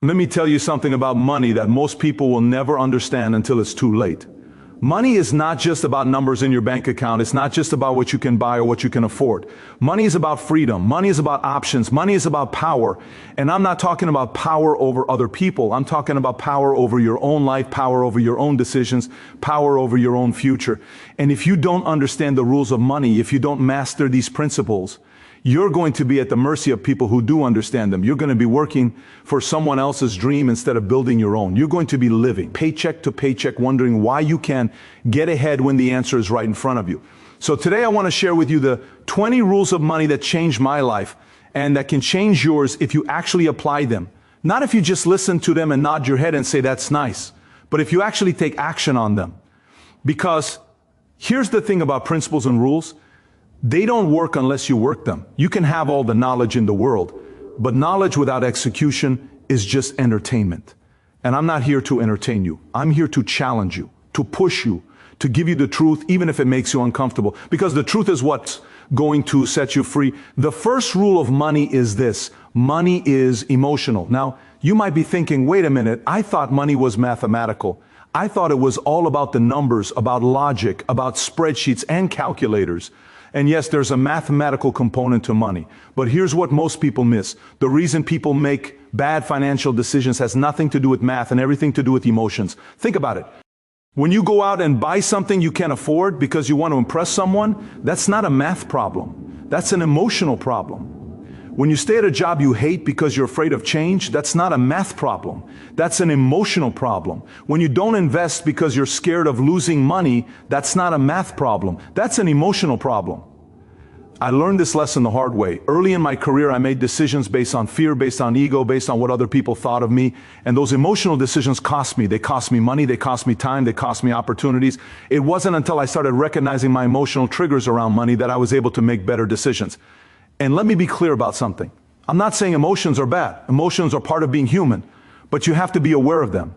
Let me tell you something about money that most people will never understand until it's too late. Money is not just about numbers in your bank account. It's not just about what you can buy or what you can afford. Money is about freedom. Money is about options. Money is about power. And I'm not talking about power over other people. I'm talking about power over your own life, power over your own decisions, power over your own future. And if you don't understand the rules of money, if you don't master these principles, you're going to be at the mercy of people who do understand them. You're going to be working for someone else's dream instead of building your own. You're going to be living paycheck to paycheck, wondering why you can get ahead when the answer is right in front of you. So today I want to share with you the 20 rules of money that changed my life and that can change yours if you actually apply them. Not if you just listen to them and nod your head and say that's nice, but if you actually take action on them. Because here's the thing about principles and rules. They don't work unless you work them. You can have all the knowledge in the world, but knowledge without execution is just entertainment. And I'm not here to entertain you. I'm here to challenge you, to push you, to give you the truth, even if it makes you uncomfortable. Because the truth is what's going to set you free. The first rule of money is this: money is emotional. Now, you might be thinking, wait a minute, I thought money was mathematical. I thought it was all about the numbers, about logic, about spreadsheets and calculators. And yes, there's a mathematical component to money. But here's what most people miss. The reason people make bad financial decisions has nothing to do with math and everything to do with emotions. Think about it. When you go out and buy something you can't afford because you want to impress someone, that's not a math problem. That's an emotional problem. When you stay at a job you hate because you're afraid of change, that's not a math problem. That's an emotional problem. When you don't invest because you're scared of losing money, that's not a math problem. That's an emotional problem. I learned this lesson the hard way. Early in my career, I made decisions based on fear, based on ego, based on what other people thought of me. And those emotional decisions cost me. They cost me money, they cost me time, they cost me opportunities. It wasn't until I started recognizing my emotional triggers around money that I was able to make better decisions. And let me be clear about something. I'm not saying emotions are bad. Emotions are part of being human, but you have to be aware of them.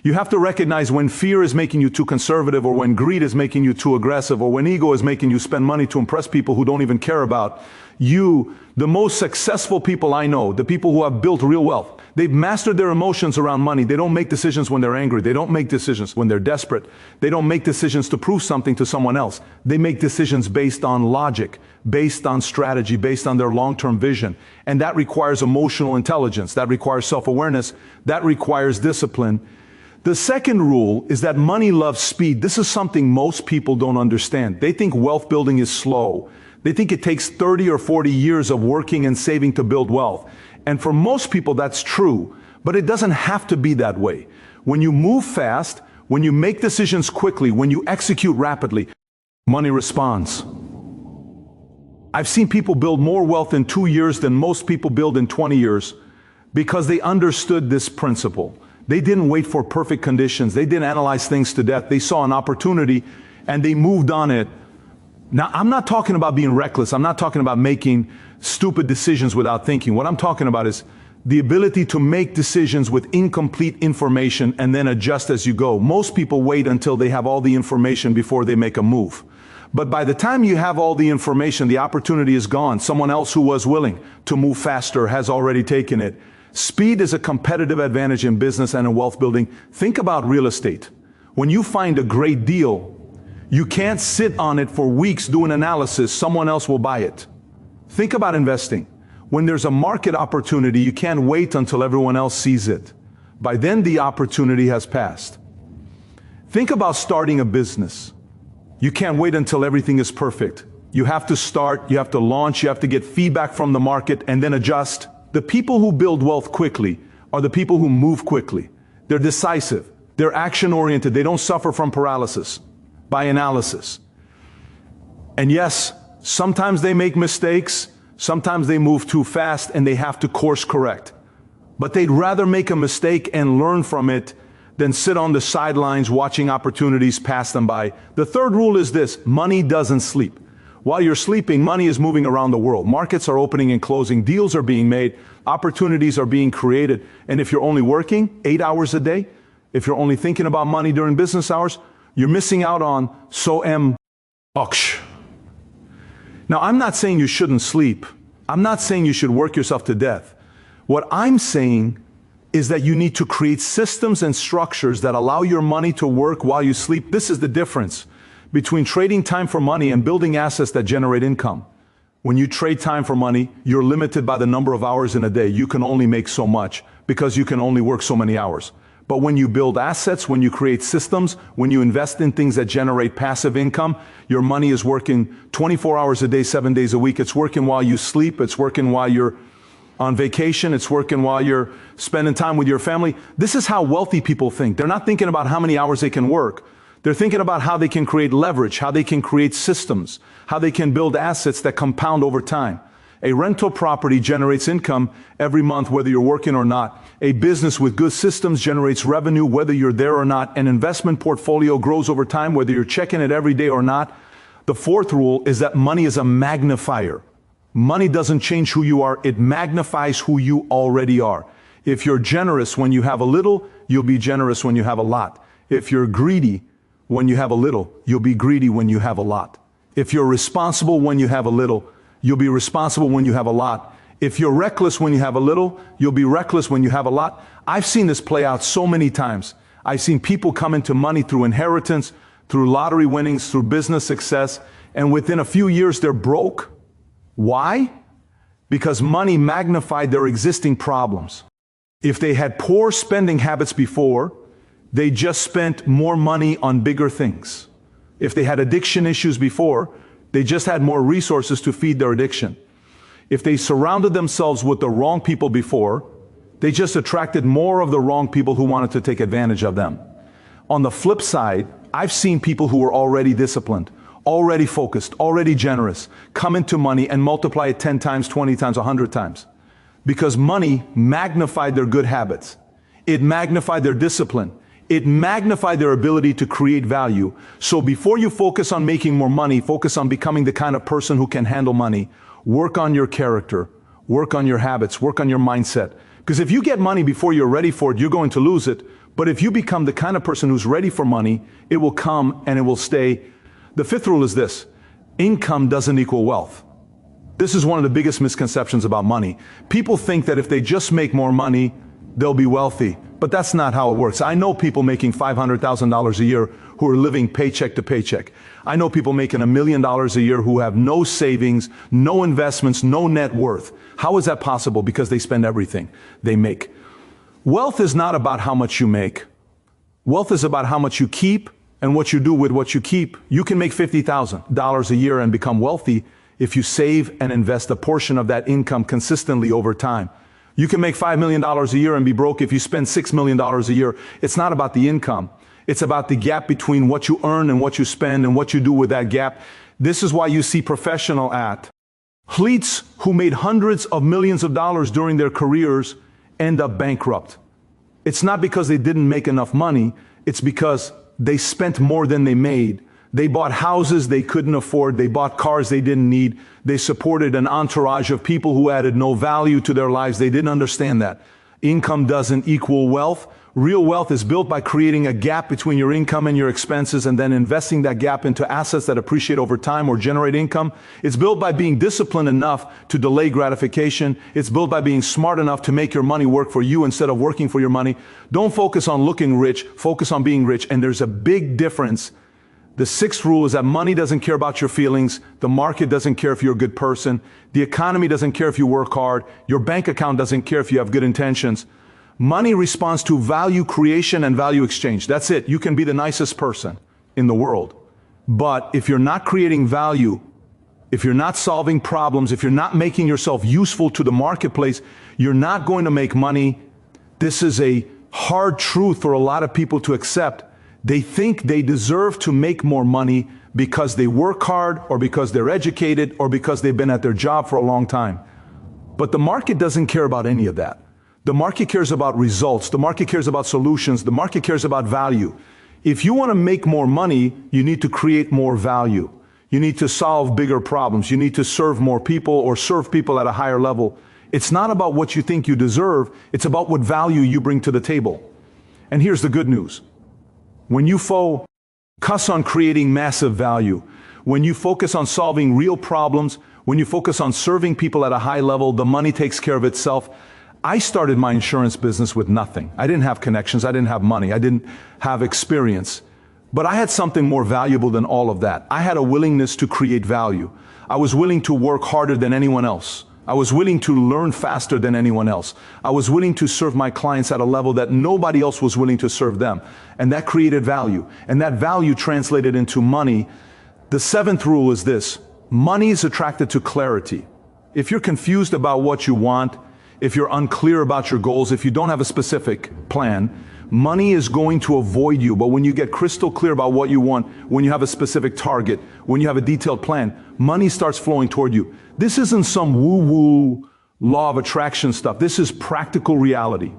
You have to recognize when fear is making you too conservative, or when greed is making you too aggressive, or when ego is making you spend money to impress people who don't even care about you. The most successful people I know, the people who have built real wealth, they've mastered their emotions around money. They don't make decisions when they're angry. They don't make decisions when they're desperate. They don't make decisions to prove something to someone else. They make decisions based on logic, based on strategy, based on their long-term vision. And that requires emotional intelligence. That requires self-awareness. That requires discipline. The second rule is that money loves speed. This is something most people don't understand. They think wealth building is slow. They think it takes 30 or 40 years of working and saving to build wealth. And for most people, that's true, but it doesn't have to be that way. When you move fast, when you make decisions quickly, when you execute rapidly, money responds. I've seen people build more wealth in 2 years than most people build in 20 years because they understood this principle. They didn't wait for perfect conditions. They didn't analyze things to death. They saw an opportunity and they moved on it. Now, I'm not talking about being reckless. I'm not talking about making stupid decisions without thinking. What I'm talking about is the ability to make decisions with incomplete information and then adjust as you go. Most people wait until they have all the information before they make a move. But by the time you have all the information, the opportunity is gone. Someone else who was willing to move faster has already taken it. Speed is a competitive advantage in business and in wealth building. Think about real estate. When you find a great deal, you can't sit on it for weeks doing analysis. Someone else will buy it. Think about investing. When there's a market opportunity, you can't wait until everyone else sees it. By then, the opportunity has passed. Think about starting a business. You can't wait until everything is perfect. You have to start, you have to launch, you have to get feedback from the market and then adjust. The people who build wealth quickly are the people who move quickly. They're decisive. They're action-oriented. They don't suffer from paralysis by analysis. And yes, sometimes they make mistakes. Sometimes they move too fast and they have to course correct. But they'd rather make a mistake and learn from it than sit on the sidelines watching opportunities pass them by. The third rule is this: money doesn't sleep. While you're sleeping, money is moving around the world. Markets are opening and closing. Deals are being made. Opportunities are being created. And if you're only working 8 hours a day, if you're only thinking about money during business hours, you're missing out on oksh. Now, I'm not saying you shouldn't sleep. I'm not saying you should work yourself to death. What I'm saying is that you need to create systems and structures that allow your money to work while you sleep. This is the difference between trading time for money and building assets that generate income. When you trade time for money, you're limited by the number of hours in a day. You can only make so much because you can only work so many hours. But when you build assets, when you create systems, when you invest in things that generate passive income, your money is working 24 hours a day, 7 days a week. It's working while you sleep. It's working while you're on vacation. It's working while you're spending time with your family. This is how wealthy people think. They're not thinking about how many hours they can work. They're thinking about how they can create leverage, how they can create systems, how they can build assets that compound over time. A rental property generates income every month, whether you're working or not. A business with good systems generates revenue, whether you're there or not. An investment portfolio grows over time, whether you're checking it every day or not. The fourth rule is that money is a magnifier. Money doesn't change who you are, it magnifies who you already are. If you're generous when you have a little, you'll be generous when you have a lot. If you're greedy when you have a little, you'll be greedy when you have a lot. If you're responsible when you have a little, you'll be responsible when you have a lot. If you're reckless when you have a little, you'll be reckless when you have a lot. I've seen this play out so many times. I've seen people come into money through inheritance, through lottery winnings, through business success, and within a few years they're broke. Why? Because money magnified their existing problems. If they had poor spending habits before, they just spent more money on bigger things. If they had addiction issues before, they just had more resources to feed their addiction. If they surrounded themselves with the wrong people before, they just attracted more of the wrong people who wanted to take advantage of them. On the flip side, I've seen people who were already disciplined, already focused, already generous, come into money and multiply it 10 times, 20 times, 100 times. Because money magnified their good habits. It magnified their discipline. It magnified their ability to create value. So before you focus on making more money, focus on becoming the kind of person who can handle money. Work on your character. Work on your habits. Work on your mindset. Because if you get money before you're ready for it, you're going to lose it. But if you become the kind of person who's ready for money, it will come and it will stay. The fifth rule is this: income doesn't equal wealth. This is one of the biggest misconceptions about money. People think that if they just make more money, they'll be wealthy. But that's not how it works. I know people making $500,000 a year who are living paycheck to paycheck. I know people making $1 million a year who have no savings, no investments, no net worth. How is that possible? Because they spend everything they make. Wealth is not about how much you make. Wealth is about how much you keep and what you do with what you keep. You can make $50,000 a year and become wealthy if you save and invest a portion of that income consistently over time. You can make $5 million a year and be broke if you spend $6 million a year. It's not about the income. It's about the gap between what you earn and what you spend and what you do with that gap. This is why you see professional athletes who made hundreds of millions of dollars during their careers end up bankrupt. It's not because they didn't make enough money. It's because they spent more than they made. They bought houses they couldn't afford. They bought cars they didn't need. They supported an entourage of people who added no value to their lives. They didn't understand that. Income doesn't equal wealth. Real wealth is built by creating a gap between your income and your expenses and then investing that gap into assets that appreciate over time or generate income. It's built by being disciplined enough to delay gratification. It's built by being smart enough to make your money work for you instead of working for your money. Don't focus on looking rich, focus on being rich. And there's a big difference. The sixth rule is that money doesn't care about your feelings. The market doesn't care if you're a good person. The economy doesn't care if you work hard. Your bank account doesn't care if you have good intentions. Money responds to value creation and value exchange. That's it. You can be the nicest person in the world. But if you're not creating value, if you're not solving problems, if you're not making yourself useful to the marketplace, you're not going to make money. This is a hard truth for a lot of people to accept. They think they deserve to make more money because they work hard or because they're educated or because they've been at their job for a long time. But the market doesn't care about any of that. The market cares about results. The market cares about solutions. The market cares about value. If you want to make more money, you need to create more value. You need to solve bigger problems. You need to serve more people or serve people at a higher level. It's not about what you think you deserve. It's about what value you bring to the table. And here's the good news. When you focus on creating massive value, when you focus on solving real problems, when you focus on serving people at a high level, the money takes care of itself. I started my insurance business with nothing. I didn't have connections, I didn't have money, I didn't have experience. But I had something more valuable than all of that. I had a willingness to create value. I was willing to work harder than anyone else. I was willing to learn faster than anyone else. I was willing to serve my clients at a level that nobody else was willing to serve them. And that created value. And that value translated into money. The seventh rule is this: money is attracted to clarity. If you're confused about what you want, if you're unclear about your goals, if you don't have a specific plan, money is going to avoid you. But when you get crystal clear about what you want, when you have a specific target, when you have a detailed plan, money starts flowing toward you. This isn't some woo-woo law of attraction stuff. This is practical reality.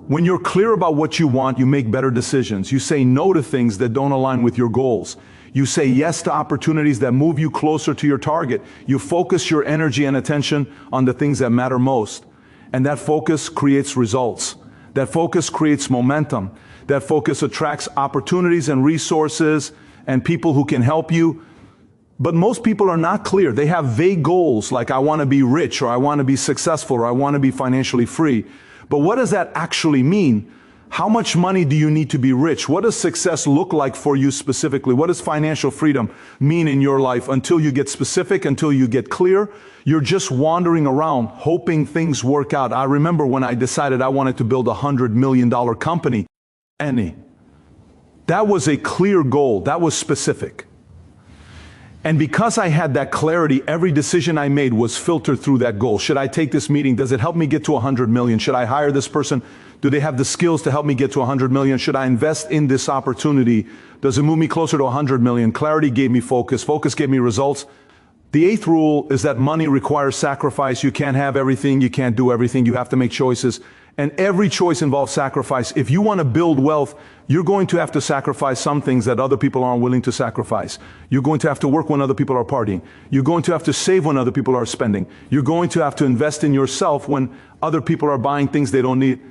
When you're clear about what you want, you make better decisions. You say no to things that don't align with your goals. You say yes to opportunities that move you closer to your target. You focus your energy and attention on the things that matter most. And that focus creates results. That focus creates momentum. That focus attracts opportunities and resources and people who can help you. But most people are not clear. They have vague goals like I want to be rich, or I want to be successful, or I want to be financially free. But what does that actually mean? How much money do you need to be rich? What does success look like for you specifically? What does financial freedom mean in your life? Until you get specific, until you get clear, you're just wandering around hoping things work out. I remember when I decided I wanted to build $100 million company. That was a clear goal. That was specific. And because I had that clarity, every decision I made was filtered through that goal. Should I take this meeting? Does it help me get to 100 million? Should I hire this person? Do they have the skills to help me get to 100 million? Should I invest in this opportunity? Does it move me closer to 100 million? Clarity gave me focus. Focus gave me results. The eighth rule is that money requires sacrifice. You can't have everything. You can't do everything. You have to make choices. And every choice involves sacrifice. If you want to build wealth, you're going to have to sacrifice some things that other people aren't willing to sacrifice. You're going to have to work when other people are partying. You're going to have to save when other people are spending. You're going to have to invest in yourself when other people are buying things they don't need.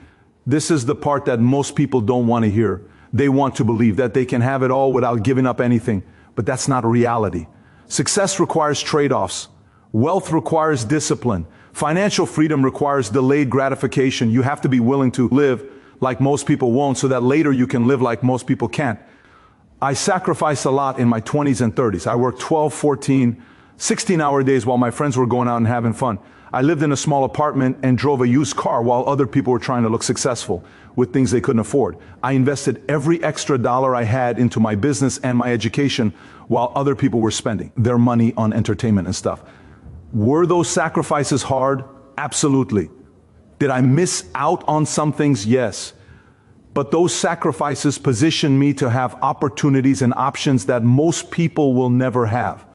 This is the part that most people don't want to hear. They want to believe that they can have it all without giving up anything. But that's not reality. Success requires trade-offs. Wealth requires discipline. Financial freedom requires delayed gratification. You have to be willing to live like most people won't, so that later you can live like most people can't. I sacrificed a lot in my 20s and 30s. I worked 12, 14, 16-hour days while my friends were going out and having fun. I lived in a small apartment and drove a used car while other people were trying to look successful with things they couldn't afford. I invested every extra dollar I had into my business and my education while other people were spending their money on entertainment and stuff. Were those sacrifices hard? Absolutely. Did I miss out on some things? Yes. But those sacrifices positioned me to have opportunities and options that most people will never have.